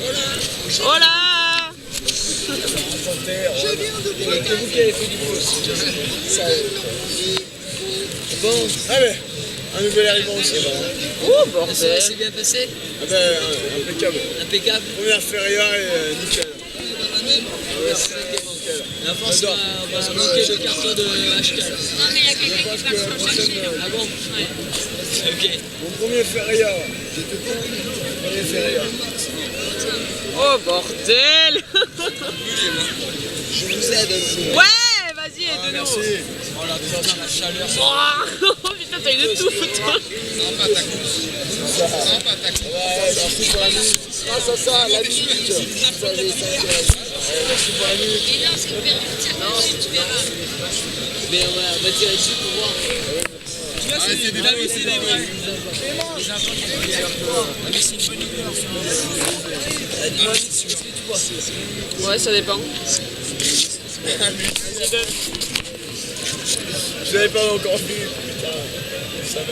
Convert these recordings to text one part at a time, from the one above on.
Oh là! C'est vous qui avez fait du pouce. Bon. Allez, un nouvel arrivant aussi. Oh bordel! C'est bien passé? Ah ben, impeccable. Impeccable. Première feria et nickel. Ouais, c'est nickel. La force, on va manquer le carton de HK. Non, mais il y a quelqu'un qui part s'en chercher. Ah bon? Ouais. Ok. Mon premier feria. Premier feria. Oh bordel! Je vous aide aussi. Ouais! Vas-y, aide-nous! Merci. Oh là, putain, la chaleur. Oh putain, t'as une touffe, toi! Ouais, merci pour la nuit. Grâce à ça, la nuit. Merci pour la nuit. Et là, c'est une période, tu verras. Mais on va tirer dessus pour voir. Tu vois, c'est des dames aussi, des vrais. Mais c'est une bonne idée en ce moment. Ouais, ça dépend. Je l'avais pas encore vu. Putain, ça va.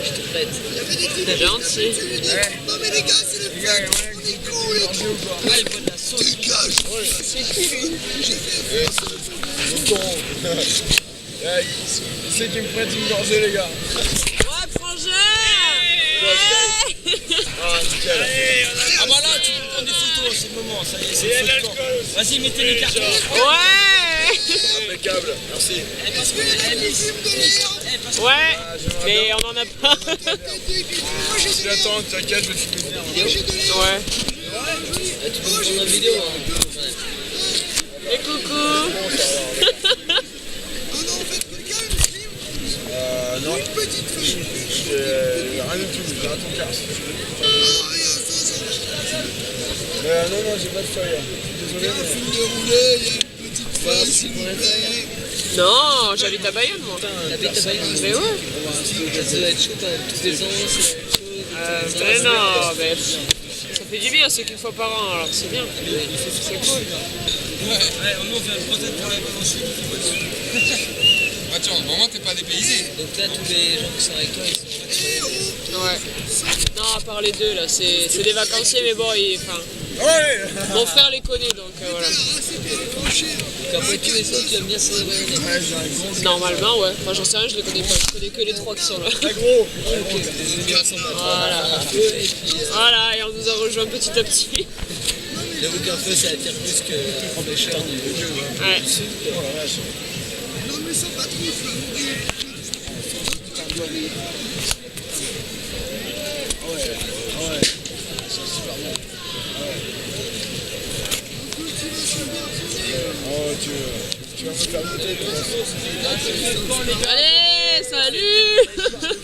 Je te prête. T'es gentil. Non mais les gars, c'est le fête, on est con les trucs. Ah, il faut de la sauce. Dégage. C'est qui lui? J'ai fait Qui c'est qui me prête une gorgée, les gars? Ouais, frangin! Ah, nickel. Ah bah là, tu peux prendre des photos, c'est le moment, ça y est, c'est le feu de camp. Vas-y, mettez les cartons. Ouais! Impeccable, merci. Est-ce que les gars, films de l'air? Ouais! Mais on en a pas. J'attends, t'inquiète, je vais te filmer. Ouais. Tu peux me prendre une vidéo. Et coucou! Ah non, en fait, quelqu'un me filme Non, une petite fille. rien du tout, j'ai un ton casse. Ah, rien, ça. Non, j'ai pas de feuille. Il y a un film de rouler, il y a une petite fille, s'il vous plaît. Non, j'habite à Bayonne, moi. T'habites à Bayonne? Mais ouais. Ça doit être chaud quand même, tous les ans, c'est chaud. Mais non, mais ça fait du bien, c'est qu'une fois par an, alors c'est bien. C'est cool. Ouais, nous on fait un procès pour la Valence. Attends, vraiment t'es pas dépaysé. Donc là, tous les gens qui sont avec toi, ils sont Ouais. Non, à part les deux, là, c'est des vacanciers, mais bon, enfin, Ouais. mon frère les connaît, donc voilà. Donc après tous les autres, tu aimes bien célébrer. Normalement, ouais. Enfin, j'en sais rien, je les connais pas. Je connais que les trois qui sont là. Très gros. Voilà. Voilà, et on nous a rejoint petit à petit. J'avoue qu'un feu, ça attire plus que les pêcheurs du jeu. Ouais. Non mais ça pas trop, Oh, tu vas me faire goûter, toi. Allez, salut!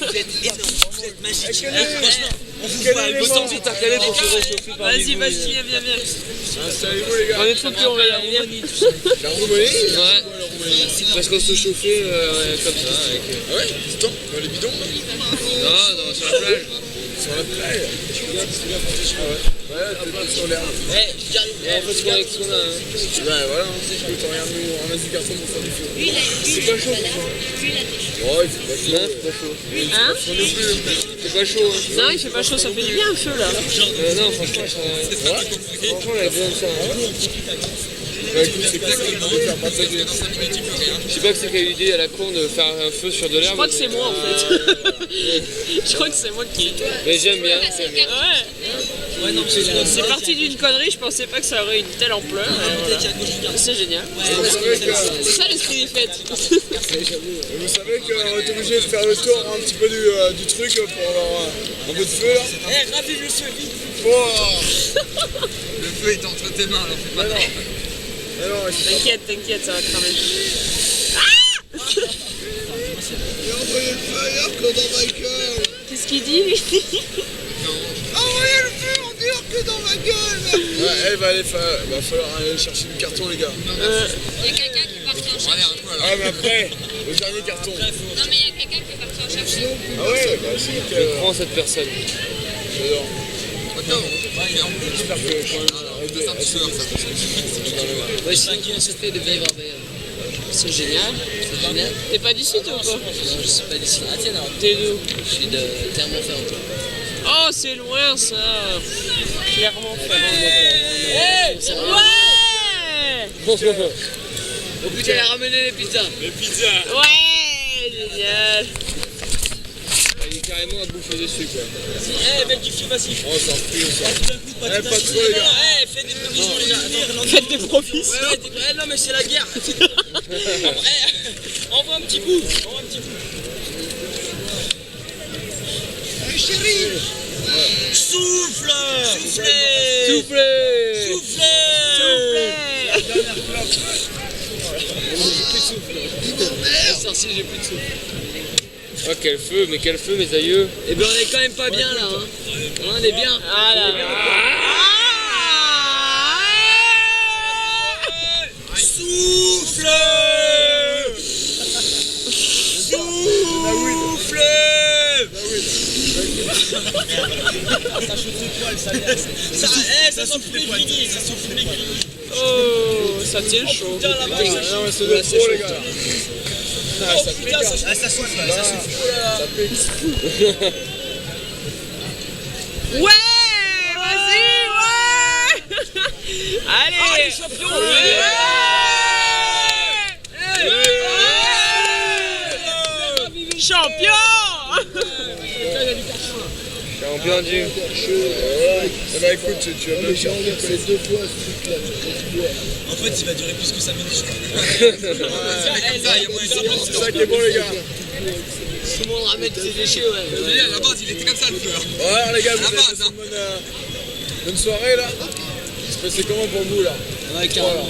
Vous êtes énorme, vous êtes magique. Franchement, On vous voit, le temps vite à caler pour se réchauffer par Vas-y, vas-y, viens, viens, viens. installez-vous, les gars. On est trop plus, on va y arriver. La Roumanie? Ouais, parce qu'on se chauffait comme ça. Avec... Ah ouais? Putain, dans les bidons, là? Non, sur la plage. Sur la plage? Ah ouais? Ouais, t'es pas sur l'air. J'arrive. On fait ce qu'on a. Ouais, voilà, écoute, on ramasse du carton pour faire du feu. Lui, il a C'est pas chaud, quoi. Ouais, il fait pas chaud. Non, c'est pas chaud. Hein? C'est pas chaud. Hein. Non, il fait pas chaud, ça fait du bien un feu là. Non, franchement, franchement, on a besoin de ça. Ouais, écoute, c'est clair qu'on peut faire partager. Je sais pas que c'est quelle idée à la con de faire un feu sur de l'herbe. Je crois que c'est moi en fait. Je crois que c'est moi qui. Mais j'aime bien. Ouais. C'est parti d'une connerie, je pensais pas que ça aurait une telle ampleur. C'est génial. C'est ça l'esprit des fêtes. Et vous savez qu'on est obligé de faire le tour un petit peu du truc pour avoir un peu de feu là. Eh, ravive le feu, vite. Oh. Le feu est entre tes mains, alors fais pas non. Mais non, T'inquiète, t'inquiète, ça va cramer. Et envoyez le feu ailleurs que dans ma gueule. Qu'est-ce qu'il dit lui? Envoyez le feu en dehors que dans ma gueule. ouais, elle va falloir aller chercher du carton, les gars. Il y a quelqu'un qui part en Allez, chercher. un coup alors. Ah, mais après, le dernier carton. Non, mais il y a quelqu'un qui est parti en chercher. Ah ouais, bah c'est nickel. Prends cette personne. J'adore. Attends, J'espère que je vais c'est un petit peu ça. Ouais, sinon, qui a sauté de vivre à Bayonne. C'est génial. C'est génial. T'es pas d'ici toi ou pas? Non, je suis pas d'ici. Ah, tiens, alors. T'es d'où? Je suis de Clermont-Ferrand. Oh, c'est loin ça. Clairement pas. Hey, Ouais. Oh putain, il a ramené les pizzas. Les pizzas. Ouais, génial. Il est carrément à bouffer dessus quoi. Eh, mec du feu, vas-y. On s'en fout, on s'en fout. Pas Pas trop les gars. Eh, fais des provisions les gars. Faites des provisions. Ouais, non mais c'est la guerre. Envoie un petit bout. Allez, chérie. Souffle. Sorcier, j'ai plus de souffle. Oh quel feu, mes aïeux. Eh ben on est quand même pas bien là. Hein. On est bien. Ah là. Souffle. Ça souffle les grilles, ça souffle les grilles. Oh, ça tient chaud. Non mais c'est de trop les gars. Ah, ça pique. Ça souffle, ça souffle. Ça pique. Ouais, vas-y, ouais. Allez. Oh, les champions. Champion. Champion du. Eh bah écoute, tu vas me faire C'est 2 fois ce truc-là. En fait, il va durer plus que 5 minutes, je crois. C'est ça qui est bon les gars. Tout le monde ramène ses déchets, ouais. À la base, il était comme ça le feu. Ouais alors les gars, vous À la avez base, passé une bonne soirée là. C'est comment pour vous là? Ouais, carrément.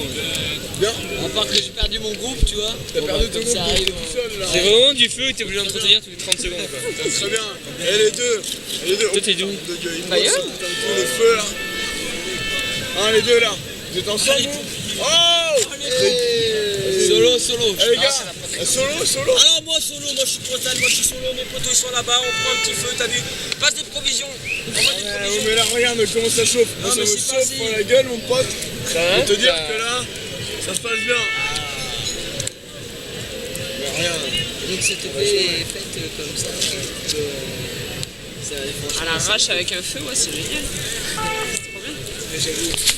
Bien. À part que j'ai perdu mon groupe, tu vois. T'as Bon, perdu bah, tout le comme monde, ça t'es arrive. tout seul là. C'est vraiment du feu, t'es obligé d'entretenir toutes les 30 secondes quoi. Très bien. Et les deux. Toi t'es d'où? De Dieu, ils bossent tout le feu là. Hein les deux là. Vous êtes ensemble vous? Oh Solo. Eh les gars, solo. Ah non, moi solo, moi je suis Bretagne, moi je suis solo, mes potos ils sont là-bas, on prend un petit feu, t'as vu? Passe des provisions. Envoie des provisions. Mais là regarde comment ça chauffe. Moi, ça mais me c'est chauffe facile. pour la gueule mon pote. Ça Je va? peux te dire que là, ça se passe bien. Donc c'était fait comme ça. À l'arrache avec un feu, ouais, c'est génial. C'est trop bien.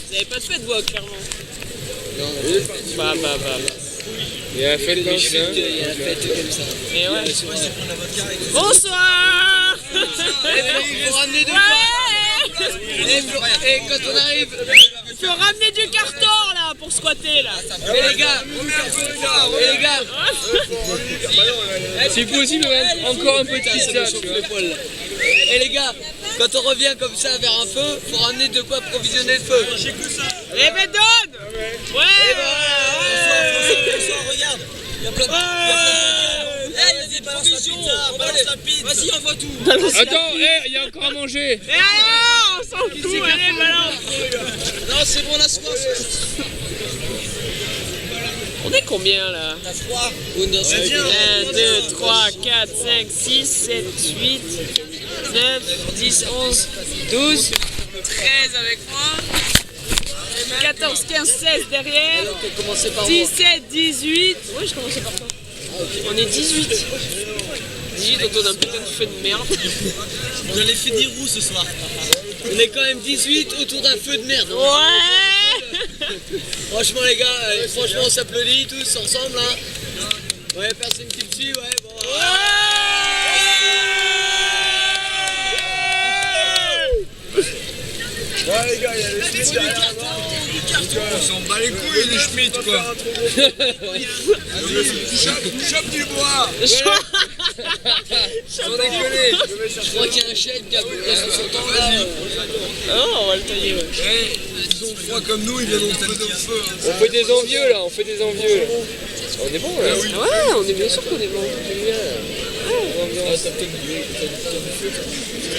Vous avez pas de fête, vous, clairement. Bah. Il y a la fête dans le chien. Il y a la fête comme ça. Et ouais. Bonsoir. Faut ramener du Et quand on arrive, Faut ramener du carton là pour squatter là. et les gars, Si possible, même encore un peu de ça pizza, me tu chauffe vois. les poils là. Et les gars, quand on revient comme ça vers un feu, faut ramener de quoi provisionner le feu. Eh ben donne. Ouais. Regarde, il y a plein de il y a des provisions, on balance la pizza. Vas-y, envoie tout. Attends, il y a encore à manger. Et alors, on s'en fout, allez, balance. Non, c'est bon, la soif. On est combien là? T'as froid. 1, 2, 3, 4, 5, 6, 7, 8, 9, 10, 11, 12, 13 avec moi, 14, 15, 16 derrière, On peut commencer par moi. 17, 18. Ouais, je commençais par toi. On est 18. 18 autour d'un putain de feu de merde. On a l'effet des roues ce soir. On est quand même 18 autour d'un feu de merde. Ouais. Franchement les gars, franchement on s'applaudit tous ensemble là. Ouais, personne qui me suit, ouais, bon. Ouais les gars, il y a les Schmitt derrière là-bas. On s'en bat les couilles, les Schmitt quoi. Chope du bois. Sans déconner. Je crois qu'il y a un chêne qui a brûlé sous son temps là. Oh, on va le tailler, ouais. Ils ont froid comme nous, ils viennent en feu de feu. On fait des envieux là, on fait des envieux là. On est bon là. Ouais, on est bien sûr qu'on est blanc.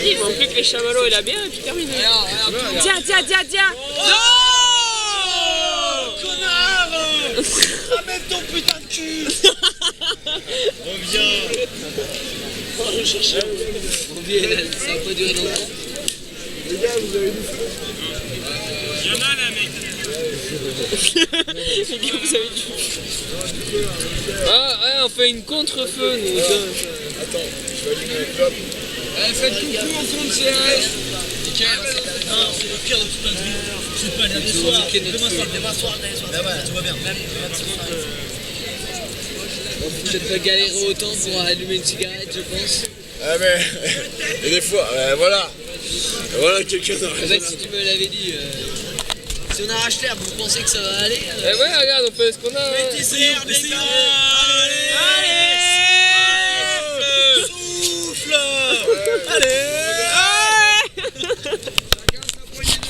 Il manque plus que les chamallows et la bière et puis terminé. Tiens. Non. Connard, ramène ton putain de cul. Reviens. Oh, je cherchais. Reviens, ça va pas durer longtemps. Les gars, vous avez du feu. Les gars, vous avez du... Ah ouais, on fait une contre-feu nous. Attends, je vais allumer la clope. Faites coucou au concierge. Non, c'est le pire de toute notre vie. Je sais pas, il y a des soirs, demain soir. Ben ouais, tout va bien. On peut peut-être pas galérer autant pour allumer une cigarette, je pense. Ah mais, et des fois, voilà. Voilà quelqu'un dans En fait, si tu me l'avais dit, si on arrache l'herbe, vous pensez que ça va aller Eh ouais, regarde, on fait ce qu'on a. Des airs, des gars.